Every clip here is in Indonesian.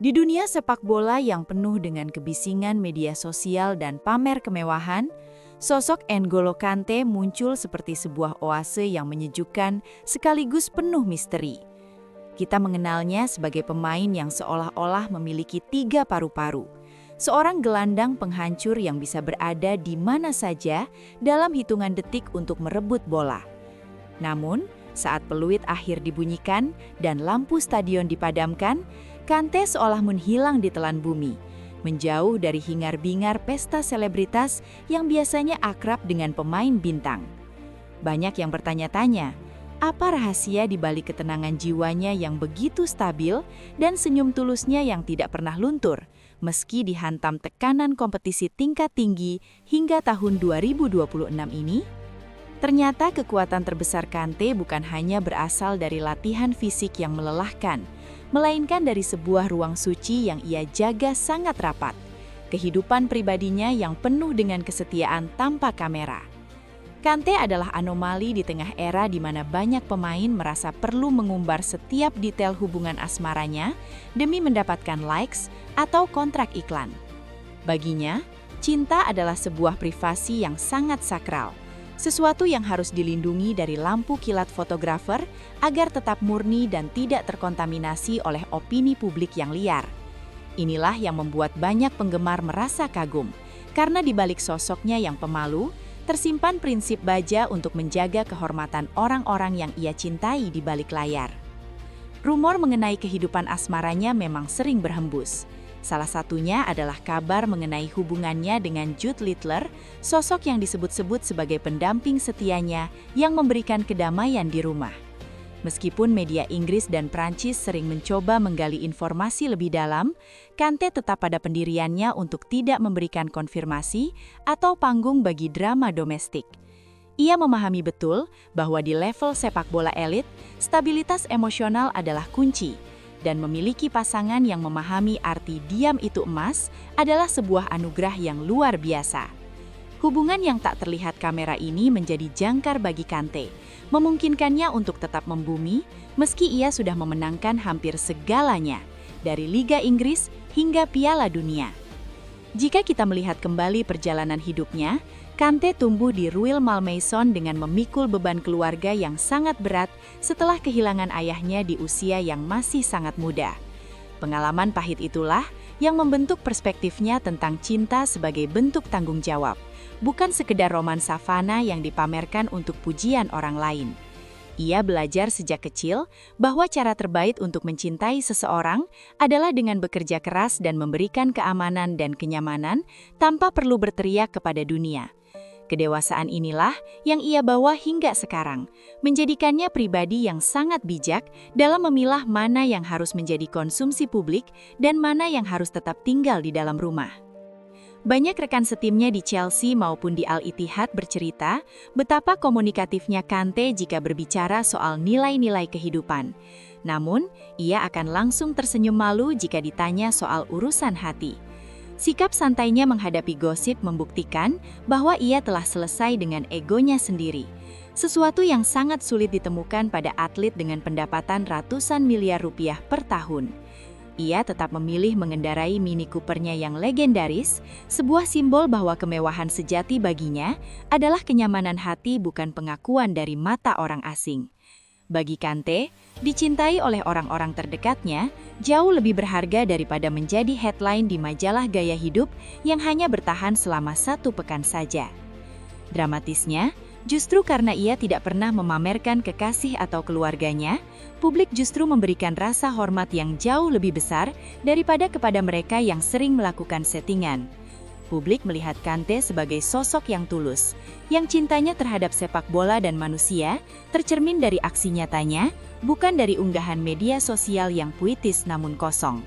Di dunia sepak bola yang penuh dengan kebisingan media sosial dan pamer kemewahan, sosok N'Golo Kante muncul seperti sebuah oase yang menyejukkan sekaligus penuh misteri. Kita mengenalnya sebagai pemain yang seolah-olah memiliki 3 paru-paru. Seorang gelandang penghancur yang bisa berada di mana saja dalam hitungan detik untuk merebut bola. Namun, saat peluit akhir dibunyikan dan lampu stadion dipadamkan, Kante seolah menghilang di telan bumi, menjauh dari hingar-bingar pesta selebritas yang biasanya akrab dengan pemain bintang. Banyak yang bertanya-tanya, apa rahasia di balik ketenangan jiwanya yang begitu stabil dan senyum tulusnya yang tidak pernah luntur, meski dihantam tekanan kompetisi tingkat tinggi hingga tahun 2026 ini? Ternyata kekuatan terbesar Kante bukan hanya berasal dari latihan fisik yang melelahkan, melainkan dari sebuah ruang suci yang ia jaga sangat rapat, kehidupan pribadinya yang penuh dengan kesetiaan tanpa kamera. Kante adalah anomali di tengah era di mana banyak pemain merasa perlu mengumbar setiap detail hubungan asmaranya demi mendapatkan likes atau kontrak iklan. Baginya, cinta adalah sebuah privasi yang sangat sakral, sesuatu yang harus dilindungi dari lampu kilat fotografer agar tetap murni dan tidak terkontaminasi oleh opini publik yang liar. Inilah yang membuat banyak penggemar merasa kagum, karena di balik sosoknya yang pemalu, tersimpan prinsip baja untuk menjaga kehormatan orang-orang yang ia cintai di balik layar. Rumor mengenai kehidupan asmaranya memang sering berhembus. Salah satunya adalah kabar mengenai hubungannya dengan Jude Littler, sosok yang disebut-sebut sebagai pendamping setianya yang memberikan kedamaian di rumah. Meskipun media Inggris dan Prancis sering mencoba menggali informasi lebih dalam, Kante tetap pada pendiriannya untuk tidak memberikan konfirmasi atau panggung bagi drama domestik. Ia memahami betul bahwa di level sepak bola elit, stabilitas emosional adalah kunci, dan memiliki pasangan yang memahami arti diam itu emas adalah sebuah anugerah yang luar biasa. Hubungan yang tak terlihat kamera ini menjadi jangkar bagi Kante, memungkinkannya untuk tetap membumi meski ia sudah memenangkan hampir segalanya, dari Liga Inggris hingga Piala Dunia. Jika kita melihat kembali perjalanan hidupnya, Kante tumbuh di Rueil Malmaison dengan memikul beban keluarga yang sangat berat setelah kehilangan ayahnya di usia yang masih sangat muda. Pengalaman pahit itulah yang membentuk perspektifnya tentang cinta sebagai bentuk tanggung jawab, bukan sekedar roman savana yang dipamerkan untuk pujian orang lain. Ia belajar sejak kecil bahwa cara terbaik untuk mencintai seseorang adalah dengan bekerja keras dan memberikan keamanan dan kenyamanan tanpa perlu berteriak kepada dunia. Kedewasaan inilah yang ia bawa hingga sekarang, menjadikannya pribadi yang sangat bijak dalam memilah mana yang harus menjadi konsumsi publik dan mana yang harus tetap tinggal di dalam rumah. Banyak rekan setimnya di Chelsea maupun di Al-Ittihad bercerita betapa komunikatifnya Kante jika berbicara soal nilai-nilai kehidupan. Namun, ia akan langsung tersenyum malu jika ditanya soal urusan hati. Sikap santainya menghadapi gosip membuktikan bahwa ia telah selesai dengan egonya sendiri. Sesuatu yang sangat sulit ditemukan pada atlet dengan pendapatan ratusan miliar rupiah per tahun. Ia tetap memilih mengendarai Mini Cooper-nya yang legendaris, sebuah simbol bahwa kemewahan sejati baginya adalah kenyamanan hati bukan pengakuan dari mata orang asing. Bagi Kante, dicintai oleh orang-orang terdekatnya jauh lebih berharga daripada menjadi headline di majalah gaya hidup yang hanya bertahan selama 1 pekan saja. Dramatisnya, justru karena ia tidak pernah memamerkan kekasih atau keluarganya, publik justru memberikan rasa hormat yang jauh lebih besar daripada kepada mereka yang sering melakukan settingan. Publik melihat Kante sebagai sosok yang tulus, yang cintanya terhadap sepak bola dan manusia tercermin dari aksi nyatanya, bukan dari unggahan media sosial yang puitis namun kosong.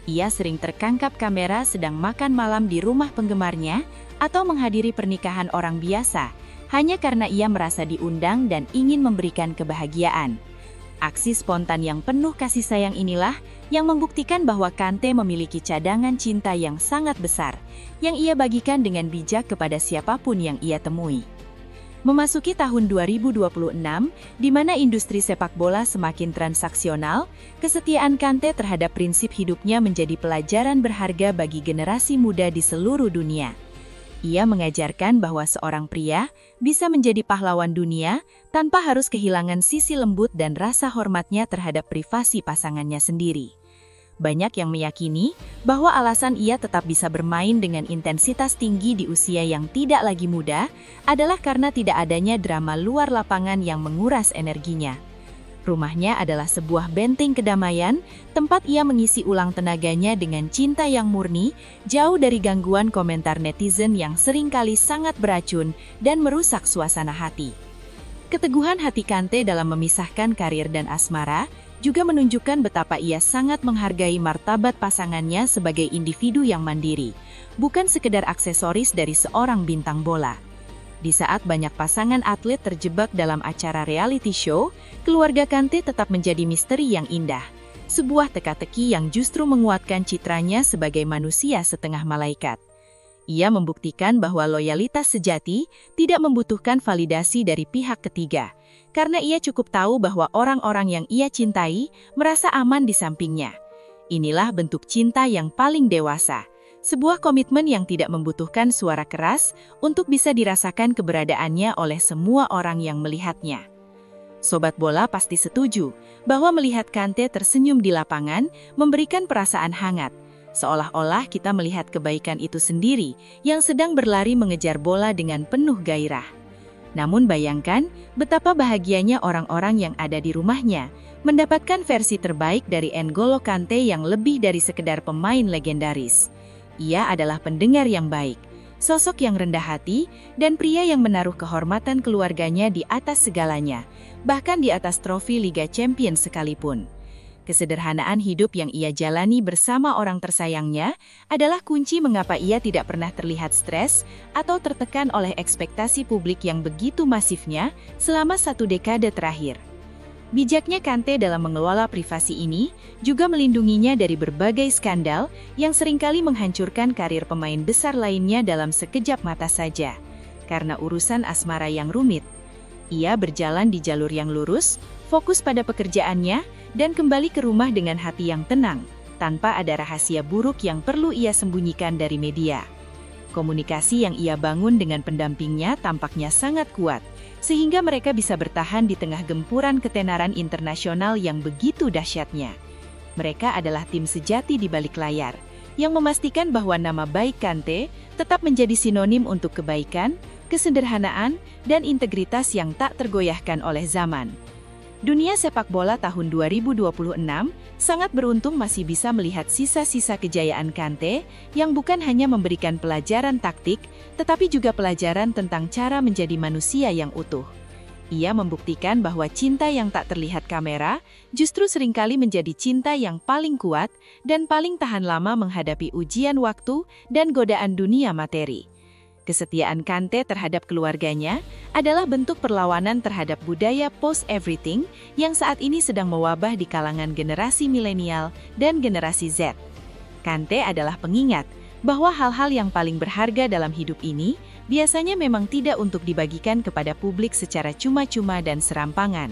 Ia sering terkangkap kamera sedang makan malam di rumah penggemarnya atau menghadiri pernikahan orang biasa, hanya karena ia merasa diundang dan ingin memberikan kebahagiaan. Aksi spontan yang penuh kasih sayang inilah yang membuktikan bahwa Kante memiliki cadangan cinta yang sangat besar, yang ia bagikan dengan bijak kepada siapapun yang ia temui. Memasuki tahun 2026, di mana industri sepak bola semakin transaksional, kesetiaan Kante terhadap prinsip hidupnya menjadi pelajaran berharga bagi generasi muda di seluruh dunia. Ia mengajarkan bahwa seorang pria bisa menjadi pahlawan dunia tanpa harus kehilangan sisi lembut dan rasa hormatnya terhadap privasi pasangannya sendiri. Banyak yang meyakini bahwa alasan ia tetap bisa bermain dengan intensitas tinggi di usia yang tidak lagi muda adalah karena tidak adanya drama luar lapangan yang menguras energinya. Rumahnya adalah sebuah benteng kedamaian, tempat ia mengisi ulang tenaganya dengan cinta yang murni, jauh dari gangguan komentar netizen yang seringkali sangat beracun dan merusak suasana hati. Keteguhan hati Kante dalam memisahkan karir dan asmara juga menunjukkan betapa ia sangat menghargai martabat pasangannya sebagai individu yang mandiri, bukan sekedar aksesoris dari seorang bintang bola. Di saat banyak pasangan atlet terjebak dalam acara reality show, keluarga Kante tetap menjadi misteri yang indah, sebuah teka-teki yang justru menguatkan citranya sebagai manusia setengah malaikat. Ia membuktikan bahwa loyalitas sejati tidak membutuhkan validasi dari pihak ketiga, karena ia cukup tahu bahwa orang-orang yang ia cintai merasa aman di sampingnya. Inilah bentuk cinta yang paling dewasa, sebuah komitmen yang tidak membutuhkan suara keras untuk bisa dirasakan keberadaannya oleh semua orang yang melihatnya. Sobat bola pasti setuju bahwa melihat Kante tersenyum di lapangan memberikan perasaan hangat, seolah-olah kita melihat kebaikan itu sendiri yang sedang berlari mengejar bola dengan penuh gairah. Namun bayangkan betapa bahagianya orang-orang yang ada di rumahnya mendapatkan versi terbaik dari N'Golo Kante yang lebih dari sekedar pemain legendaris. Ia adalah pendengar yang baik, sosok yang rendah hati, dan pria yang menaruh kehormatan keluarganya di atas segalanya, bahkan di atas trofi Liga Champions sekalipun. Kesederhanaan hidup yang ia jalani bersama orang tersayangnya adalah kunci mengapa ia tidak pernah terlihat stres atau tertekan oleh ekspektasi publik yang begitu masifnya selama 1 dekade terakhir. Bijaknya Kante dalam mengelola privasi ini juga melindunginya dari berbagai skandal yang seringkali menghancurkan karir pemain besar lainnya dalam sekejap mata saja. Karena urusan asmara yang rumit, ia berjalan di jalur yang lurus, fokus pada pekerjaannya, dan kembali ke rumah dengan hati yang tenang, tanpa ada rahasia buruk yang perlu ia sembunyikan dari media. Komunikasi yang ia bangun dengan pendampingnya tampaknya sangat kuat, sehingga mereka bisa bertahan di tengah gempuran ketenaran internasional yang begitu dahsyatnya. Mereka adalah tim sejati di balik layar, yang memastikan bahwa nama baik Kante tetap menjadi sinonim untuk kebaikan, kesederhanaan, dan integritas yang tak tergoyahkan oleh zaman. Dunia sepak bola tahun 2026 sangat beruntung masih bisa melihat sisa-sisa kejayaan Kante yang bukan hanya memberikan pelajaran taktik, tetapi juga pelajaran tentang cara menjadi manusia yang utuh. Ia membuktikan bahwa cinta yang tak terlihat kamera justru seringkali menjadi cinta yang paling kuat dan paling tahan lama menghadapi ujian waktu dan godaan dunia materi. Kesetiaan Kante terhadap keluarganya adalah bentuk perlawanan terhadap budaya post-everything yang saat ini sedang mewabah di kalangan generasi milenial dan generasi Z. Kante adalah pengingat bahwa hal-hal yang paling berharga dalam hidup ini biasanya memang tidak untuk dibagikan kepada publik secara cuma-cuma dan serampangan.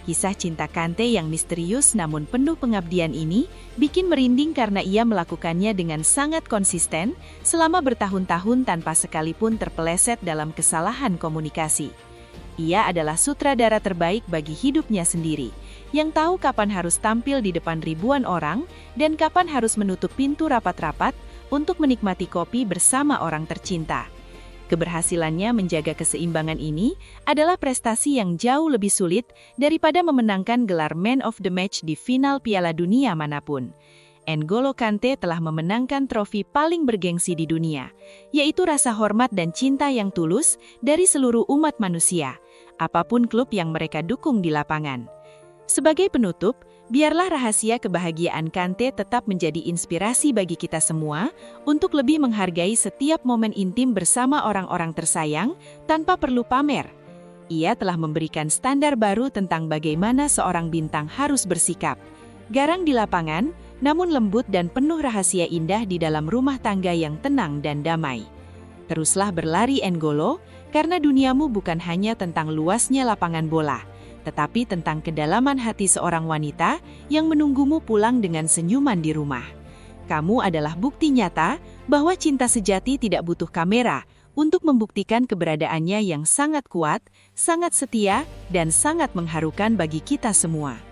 Kisah cinta Kante yang misterius namun penuh pengabdian ini bikin merinding karena ia melakukannya dengan sangat konsisten selama bertahun-tahun tanpa sekalipun terpeleset dalam kesalahan komunikasi. Ia adalah sutradara terbaik bagi hidupnya sendiri, yang tahu kapan harus tampil di depan ribuan orang dan kapan harus menutup pintu rapat-rapat untuk menikmati kopi bersama orang tercinta. Keberhasilannya menjaga keseimbangan ini adalah prestasi yang jauh lebih sulit daripada memenangkan gelar Man of the Match di final Piala Dunia manapun. N'Golo Kante telah memenangkan trofi paling bergengsi di dunia, yaitu rasa hormat dan cinta yang tulus dari seluruh umat manusia, apapun klub yang mereka dukung di lapangan. Sebagai penutup, biarlah rahasia kebahagiaan Kante tetap menjadi inspirasi bagi kita semua untuk lebih menghargai setiap momen intim bersama orang-orang tersayang tanpa perlu pamer. Ia telah memberikan standar baru tentang bagaimana seorang bintang harus bersikap. Garang di lapangan, namun lembut dan penuh rahasia indah di dalam rumah tangga yang tenang dan damai. Teruslah berlari N'Golo, karena duniamu bukan hanya tentang luasnya lapangan bola, tetapi tentang kedalaman hati seorang wanita yang menunggumu pulang dengan senyuman di rumah. Kamu adalah bukti nyata bahwa cinta sejati tidak butuh kamera untuk membuktikan keberadaannya yang sangat kuat, sangat setia, dan sangat mengharukan bagi kita semua.